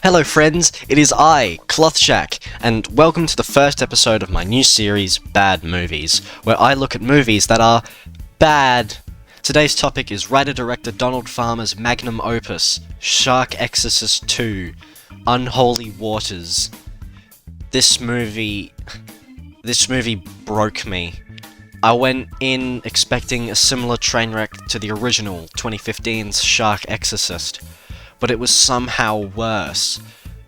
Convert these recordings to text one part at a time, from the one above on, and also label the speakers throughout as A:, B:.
A: Hello friends, it is I, clothshack, and welcome to the first episode of my new series, Bad Movies, where I look at movies that are bad. Today's topic is writer-director Donald Farmer's magnum opus, Shark Exorcist 2, Unholy Waters. This movie broke me. I went in expecting a similar train wreck to the original 2015's Shark Exorcist, but it was somehow worse.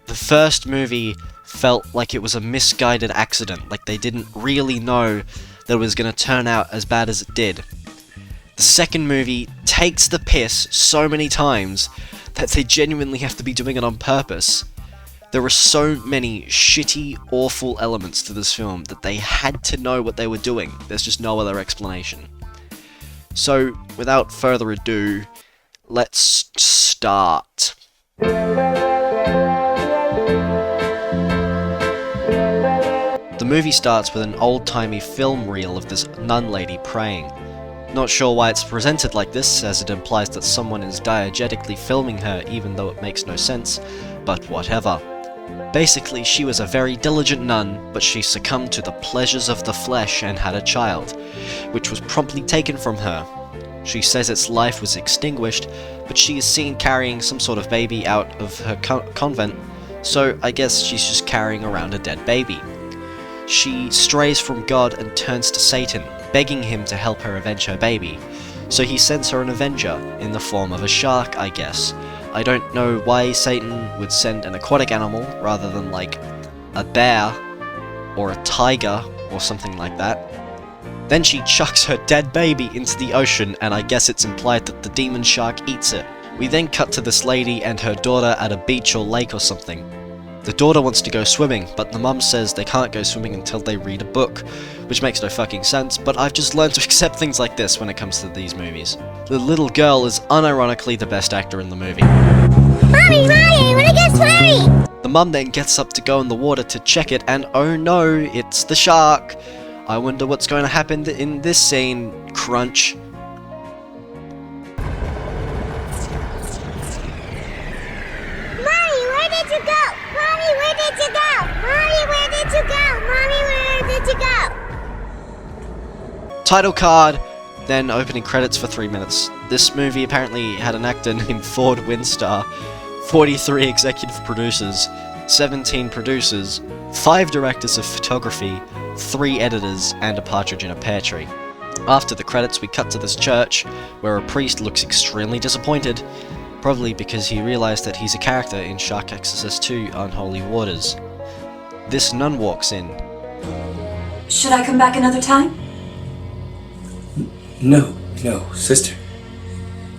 A: The first movie felt like it was a misguided accident, like they didn't really know that it was going to turn out as bad as it did. The second movie takes the piss so many times that they genuinely have to be doing it on purpose. There are so many shitty, awful elements to this film that they had to know what they were doing. There's just no other explanation. So, without further ado, let's start. The movie starts with an old-timey film reel of this nun lady praying. Not sure why it's presented like this, as it implies that someone is diegetically filming her even though it makes no sense, but whatever. Basically, she was a very diligent nun, but she succumbed to the pleasures of the flesh and had a child, which was promptly taken from her. She says its life was extinguished, but she is seen carrying some sort of baby out of her convent, so I guess she's just carrying around a dead baby. She strays from God and turns to Satan, begging him to help her avenge her baby. So he sends her an avenger, in the form of a shark, I guess. I don't know why Satan would send an aquatic animal rather than like a bear or a tiger or something like that. Then she chucks her dead baby into the ocean, and I guess it's implied that the demon shark eats it. We then cut to this lady and her daughter at a beach or lake or something. The daughter wants to go swimming, but the mum says they can't go swimming until they read a book, which makes no fucking sense, but I've just learned to accept things like this when it comes to these movies. The little girl is unironically the best actor in the movie.
B: Mommy, I wanna go swimming!
A: The mum then gets up to go in the water to check it, and oh no, it's the shark! I wonder what's going to happen in this scene, crunch.
B: Mommy, where did you go? Mommy, where did you go? Mommy, where did you go? Mommy, where did you go?
A: Title card, then opening credits for 3 minutes. This movie apparently had an actor named Ford Winstar, 43 executive producers, 17 producers, 5 directors of photography, 3 editors, and a partridge in a pear tree. After the credits, we cut to this church, where a priest looks extremely disappointed, probably because he realized that he's a character in Shark Exorcist 2 Unholy Waters. This nun walks in.
C: Should I come back another time?
D: No, sister.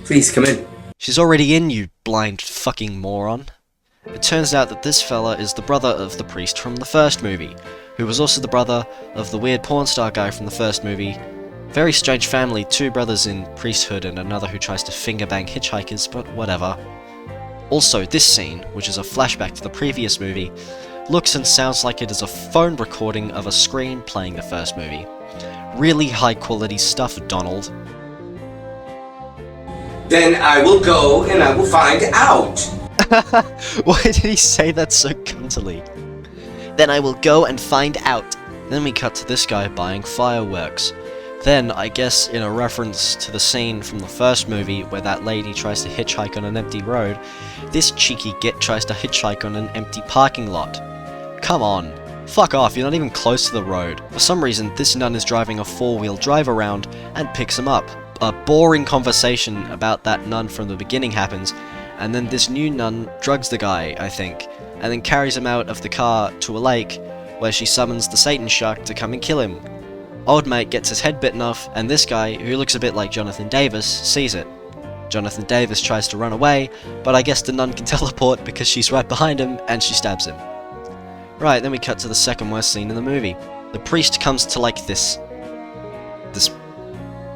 D: Please come in.
A: She's already in, you blind fucking moron. It turns out that this fella is the brother of the priest from the first movie, who was also the brother of the weird porn star guy from the first movie. Very strange family, 2 brothers in priesthood and another who tries to finger bang hitchhikers, but whatever. Also, this scene, which is a flashback to the previous movie, looks and sounds like it is a phone recording of a screen playing the first movie. Really high quality stuff, Donald.
D: Then I will go and I will find out.
A: Why did he say that so cuntily? Then I will go and find out. Then we cut to this guy buying fireworks. Then, I guess in a reference to the scene from the first movie where that lady tries to hitchhike on an empty road, this cheeky git tries to hitchhike on an empty parking lot. Come on. Fuck off, you're not even close to the road. For some reason, this nun is driving a 4-wheel drive around and picks him up. A boring conversation about that nun from the beginning happens, and then this new nun drugs the guy, I think, and then carries him out of the car to a lake, where she summons the Satan shark to come and kill him. Old mate gets his head bitten off, and this guy, who looks a bit like Jonathan Davis, sees it. Jonathan Davis tries to run away, but I guess the nun can teleport because she's right behind him, and she stabs him. Right, then we cut to the second worst scene in the movie. The priest comes to like this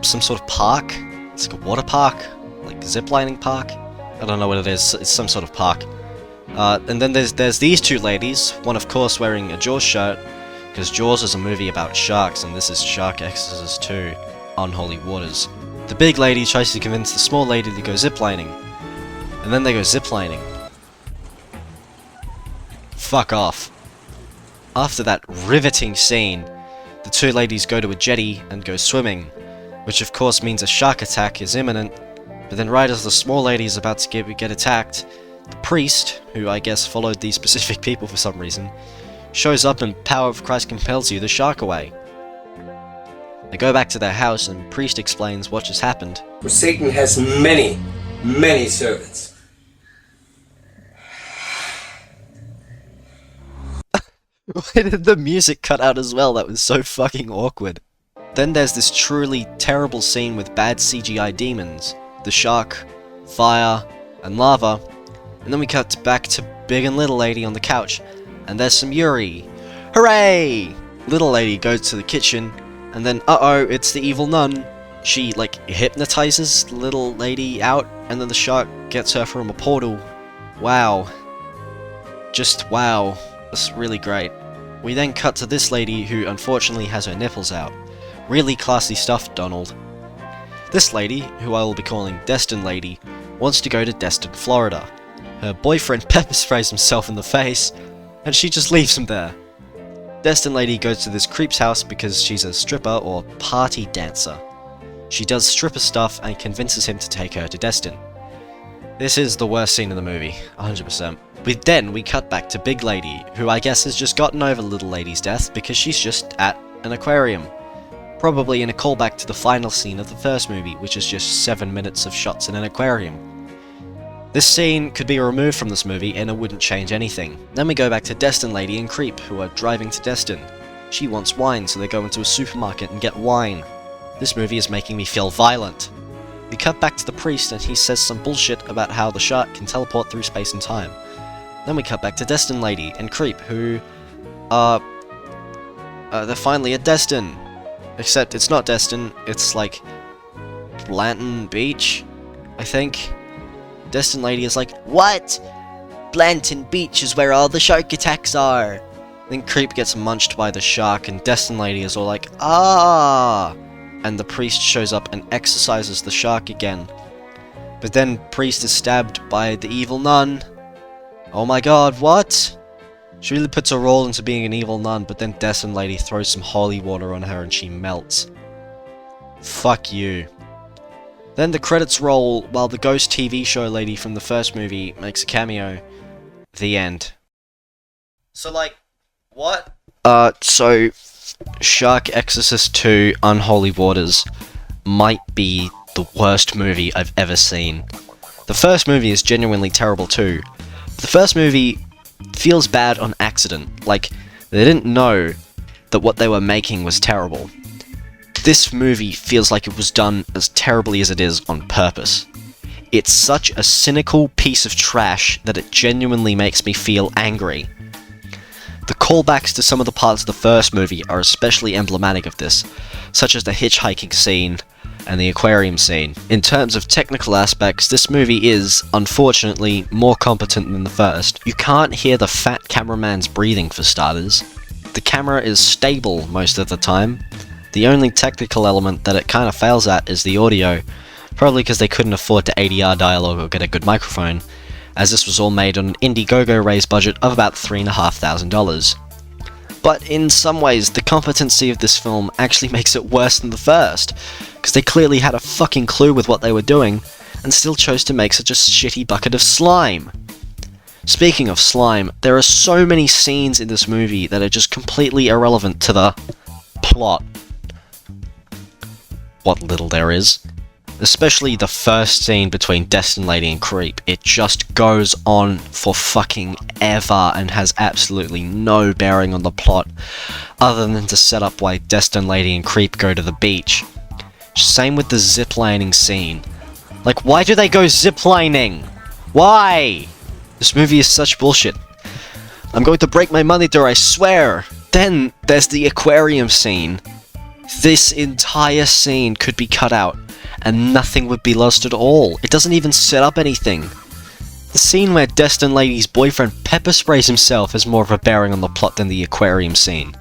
A: some sort of park. It's like a water park, like ziplining park. I don't know what it is. It's some sort of park. And then there's these 2 ladies. One, of course, wearing a Jaws shirt, because Jaws is a movie about sharks, and this is Shark Exorcist 2, Unholy Waters. The big lady tries to convince the small lady to go ziplining, and then they go ziplining. fuck off. After that riveting scene, the two ladies go to a jetty and go swimming, which of course means a shark attack is imminent, but then right as the small lady is about to get attacked, the priest, who I guess followed these specific people for some reason, shows up and power of Christ compels you the shark away. They go back to their house and priest explains what just happened.
D: For Satan has many, many servants.
A: Why did the music cut out as well? That was so fucking awkward. Then there's this truly terrible scene with bad CGI demons, the shark, fire, and lava, and then we cut back to Big and Little Lady on the couch, and there's some Yuri. Hooray! Little Lady goes to the kitchen, and then uh-oh, it's the evil nun. She, like, hypnotizes Little Lady out, and then the shark gets her from a portal. Wow. Just wow. That's really great. We then cut to this lady who unfortunately has her nipples out. Really classy stuff, Donald. This lady, who I will be calling Destin Lady, wants to go to Destin, Florida. Her boyfriend pepper sprays himself in the face, and she just leaves him there. Destin Lady goes to this creep's house because she's a stripper or party dancer. She does stripper stuff and convinces him to take her to Destin. This is the worst scene in the movie, 100%. Then we cut back to Big Lady, who I guess has just gotten over Little Lady's death because she's just at an aquarium. Probably in a callback to the final scene of the first movie, which is just 7 minutes of shots in an aquarium. This scene could be removed from this movie and it wouldn't change anything. Then we go back to Destin Lady and Creep, who are driving to Destin. She wants wine, so they go into a supermarket and get wine. This movie is making me feel violent. We cut back to the priest and he says some bullshit about how the shark can teleport through space and time. Then we cut back to Destin Lady and Creep, who they're finally at Destin. Except it's not Destin, it's like Blanton Beach, I think. Destin Lady is like, what? Blanton Beach is where all the shark attacks are. Then Creep gets munched by the shark and Destin Lady is all like, ah! And the priest shows up and exorcises the shark again. But then priest is stabbed by the evil nun. Oh my god, what? She really puts her role into being an evil nun, but then Destin Lady throws some holy water on her and she melts. Fuck you. Then the credits roll while the ghost TV show lady from the first movie makes a cameo. The end. So like, what? So Shark Exorcist 2 Unholy Waters might be the worst movie I've ever seen. The first movie is genuinely terrible too. The first movie feels bad on accident, like they didn't know that what they were making was terrible. This movie feels like it was done as terribly as it is on purpose. It's such a cynical piece of trash that it genuinely makes me feel angry. The callbacks to some of the parts of the first movie are especially emblematic of this, such as the hitchhiking scene and the aquarium scene. In terms of technical aspects, this movie is, unfortunately, more competent than the first. You can't hear the fat cameraman's breathing for starters. The camera is stable most of the time. The only technical element that it kind of fails at is the audio, probably because they couldn't afford to ADR dialogue or get a good microphone, as this was all made on an Indiegogo raised budget of about $3,500. But in some ways, the competency of this film actually makes it worse than the first, because they clearly had a fucking clue with what they were doing, and still chose to make such a shitty bucket of slime. Speaking of slime, there are so many scenes in this movie that are just completely irrelevant to the plot. What little there is. Especially the first scene between Destin Lady and Creep. It just goes on for fucking ever and has absolutely no bearing on the plot, other than to set up why Destin Lady and Creep go to the beach. Same with the ziplining scene. Like, why do they go ziplining? Why? This movie is such bullshit. I'm going to break my monitor, I swear! Then, there's the aquarium scene. This entire scene could be cut out, and nothing would be lost at all. It doesn't even set up anything. The scene where Destin Lady's boyfriend pepper sprays himself has more of a bearing on the plot than the aquarium scene.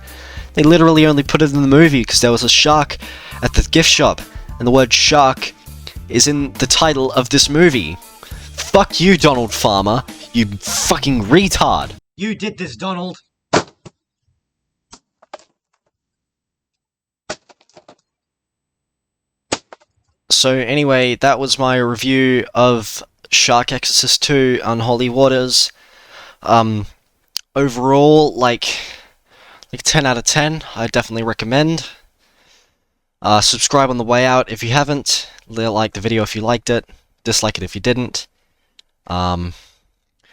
A: They literally only put it in the movie because there was a shark at the gift shop, and the word shark is in the title of this movie. Fuck you, Donald Farmer, you fucking retard.
E: You did this, Donald.
A: So anyway, that was my review of Shark Exorcist 2 Unholy Waters. Overall, like 10 out of 10, I definitely recommend. Subscribe on the way out if you haven't. Like the video if you liked it. Dislike it if you didn't.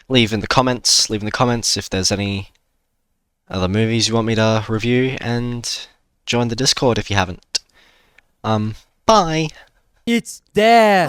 A: Leave in the comments if there's any other movies you want me to review, and join the Discord if you haven't. Bye!
F: It's there!